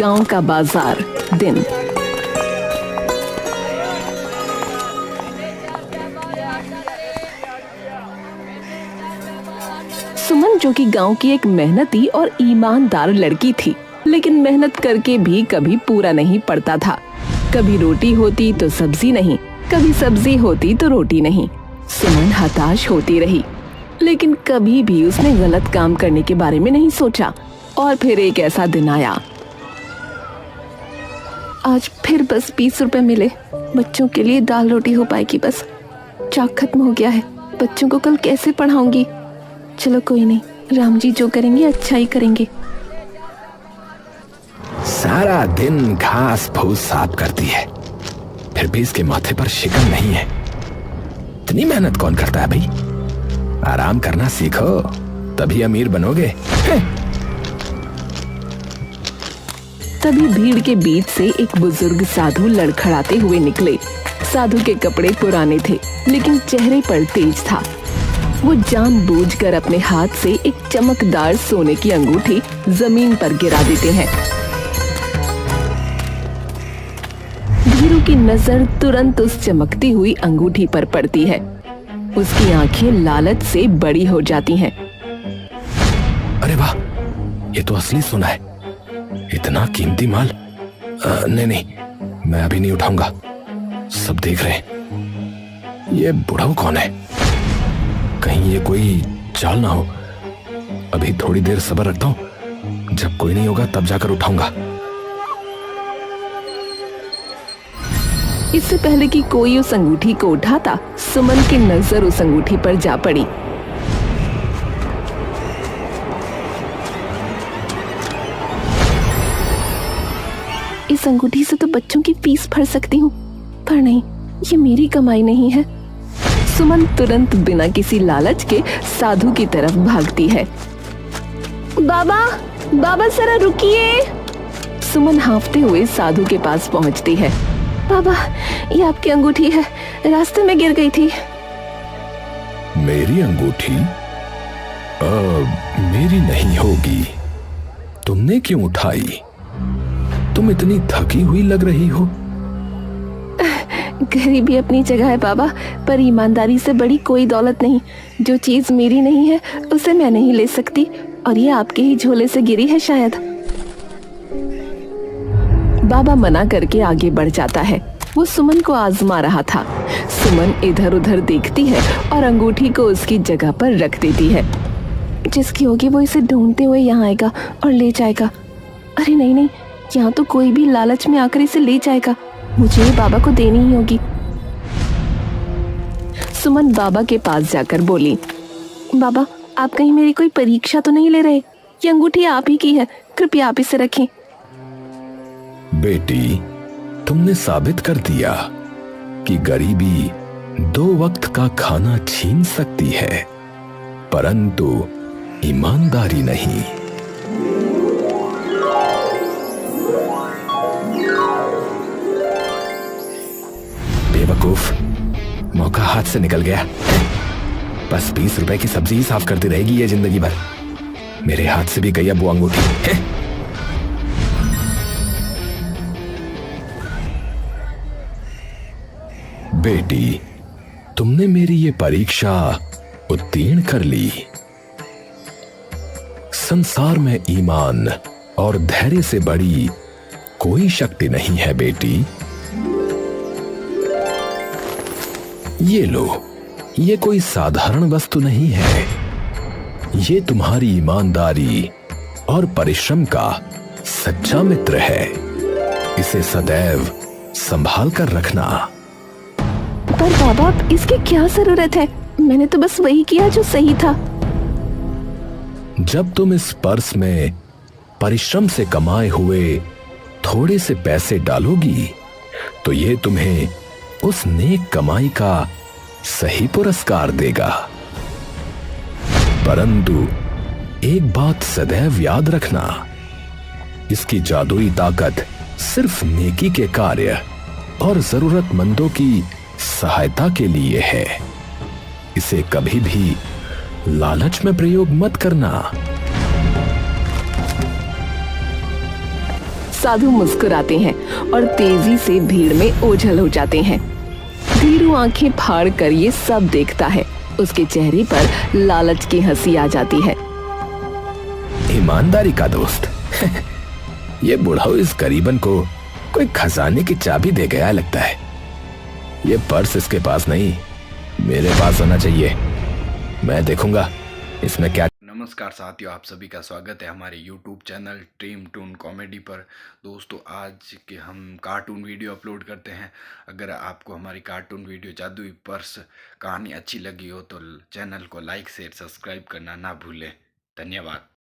गांव का बाजार दिन। सुमन जो कि गांव की एक मेहनती और ईमानदार लड़की थी, लेकिन मेहनत करके भी कभी पूरा नहीं पड़ता था। कभी रोटी होती तो सब्जी नहीं, कभी सब्जी होती तो रोटी नहीं। सुमन हताश होती रही, लेकिन कभी भी उसने गलत काम करने के बारे में नहीं सोचा। और फिर एक ऐसा दिन आया। आज फिर बस 20 रुपए मिले, बच्चों के लिए दाल रोटी हो पाएगी। बस चाक खत्म हो गया है, बच्चों को कल कैसे पढ़ाऊंगी। चलो कोई नहीं, राम जी जो करेंगे अच्छा ही करेंगे। सारा दिन घास फूस साफ करती है, फिर भी इसके माथे पर शिकन नहीं है। इतनी मेहनत कौन करता है भाई? आराम करना सीखो, तभी अमीर बनोगे। तभी भीड़ के बीच से एक बुजुर्ग साधु लड़खड़ाते हुए निकले। साधु के कपड़े पुराने थे, लेकिन चेहरे पर तेज था। वो जानबूझकर अपने हाथ से एक चमकदार सोने की अंगूठी जमीन पर गिरा देते हैं। भीरू की नजर तुरंत उस चमकती हुई अंगूठी पर पड़ती है। उसकी आंखें लालच से बड़ी हो जाती हैं। अरे वाह, ये तो असली सोना है। इतना कीमती माल। नहीं नहीं, मैं अभी नहीं उठाऊंगा, सब देख रहे हैं। ये बुढ़ऊ कौन है? कहीं ये कोई चाल ना हो। अभी थोड़ी देर सब्र रखता हूं, जब कोई नहीं होगा तब जाकर उठाऊंगा। इससे पहले कि कोई उस अंगूठी को उठाता, सुमन की नजर उस अंगूठी पर जा पड़ी। इस अंगूठी से तो बच्चों की फीस भर सकती हूँ, पर नहीं, ये मेरी कमाई नहीं है। सुमन तुरंत बिना किसी लालच के साधु की तरफ भागती है। बाबा, बाबा जरा रुकिए। सुमन हांफते हुए साधु के पास पहुंचती है। बाबा, ये आपकी अंगूठी है, रास्ते में गिर गई थी। मेरी अंगूठी? मेरी नहीं होगी। तुमने क्यों उठाई? तुम इतनी थकी हुई लग रही हो। गरीबी अपनी जगह है बाबा, पर ईमानदारी से बड़ी कोई दौलत नहीं। जो चीज मेरी नहीं है उसे मैं नहीं ले सकती, और ये आपके ही झोले से गिरी है शायद। बाबा मना करके आगे बढ़ जाता है। वो सुमन को आजमा रहा था। सुमन इधर उधर देखती है और अंगूठी को उसकी जगह पर रख देती है। जिसकी होगी वो इसे ढूंढते हुए यहाँ आएगा और ले जाएगा। अरे नहीं नहीं, यहाँ तो कोई भी लालच में आकर इसे ले जाएगा। मुझे ये बाबा को देनी ही होगी। सुमन बाबा के पास जाकर बोली, बाबा, आप कहीं मेरी कोई परीक्षा तो नहीं ले रहे? ये अंगूठी आप ही की है, कृपया आप इसे रखें। बेटी, तुमने साबित कर दिया कि गरीबी 2 वक्त का खाना छीन सकती है, परंतु ईमानदारी नहीं। बेवकूफ, मौका हाथ से निकल गया। बस 20 रुपए की सब्जी ही साफ करती रहेगी ये जिंदगी भर। मेरे हाथ से भी गई अब वो अंगूठी है। बेटी, तुमने मेरी ये परीक्षा उत्तीर्ण कर ली। संसार में ईमान और धैर्य से बड़ी कोई शक्ति नहीं है बेटी। ये लो, ये कोई साधारण वस्तु नहीं है। ये तुम्हारी ईमानदारी और परिश्रम का सच्चा मित्र है। इसे सदैव संभाल कर रखना। पर बाबा, इसकी क्या जरूरत है? मैंने तो बस वही किया जो सही था। जब तुम इस पर्स में परिश्रम से कमाए हुए थोड़े से पैसे डालोगी, तो ये तुम्हें उस नेक कमाई का सही पुरस्कार देगा। परंतु एक बात सदैव याद रखना, इसकी जादुई ताकत सिर्फ नेकी के कार्य और जरूरतमंदों की सहायता के लिए है। इसे कभी भी लालच में प्रयोग मत करना। साधु मुस्कुराते हैं और तेजी से भीड़ में ओझल हो जाते हैं। धीरू आंखें फाड़ कर ये सब देखता है। उसके चेहरे पर लालच की हंसी आ जाती है। ईमानदारी का दोस्त। ये बुढ़ाऊ इस गरीबन को कोई खजाने की चाबी दे गया लगता है। ये पर्स इसके पास नहीं, मेरे पास होना चाहिए। मैं देखूंगा इसमें क्या। नमस्कार साथियों, आप सभी का स्वागत है हमारे YouTube channel Dream Toon Comedy पर। दोस्तों, आज के हम कार्टून वीडियो अपलोड करते हैं। अगर आपको हमारी कार्टून वीडियो जादुई पर्स कहानी अच्छी लगी हो तो चैनल को लाइक शेयर सब्सक्राइब करना ना भूलें। धन्यवाद।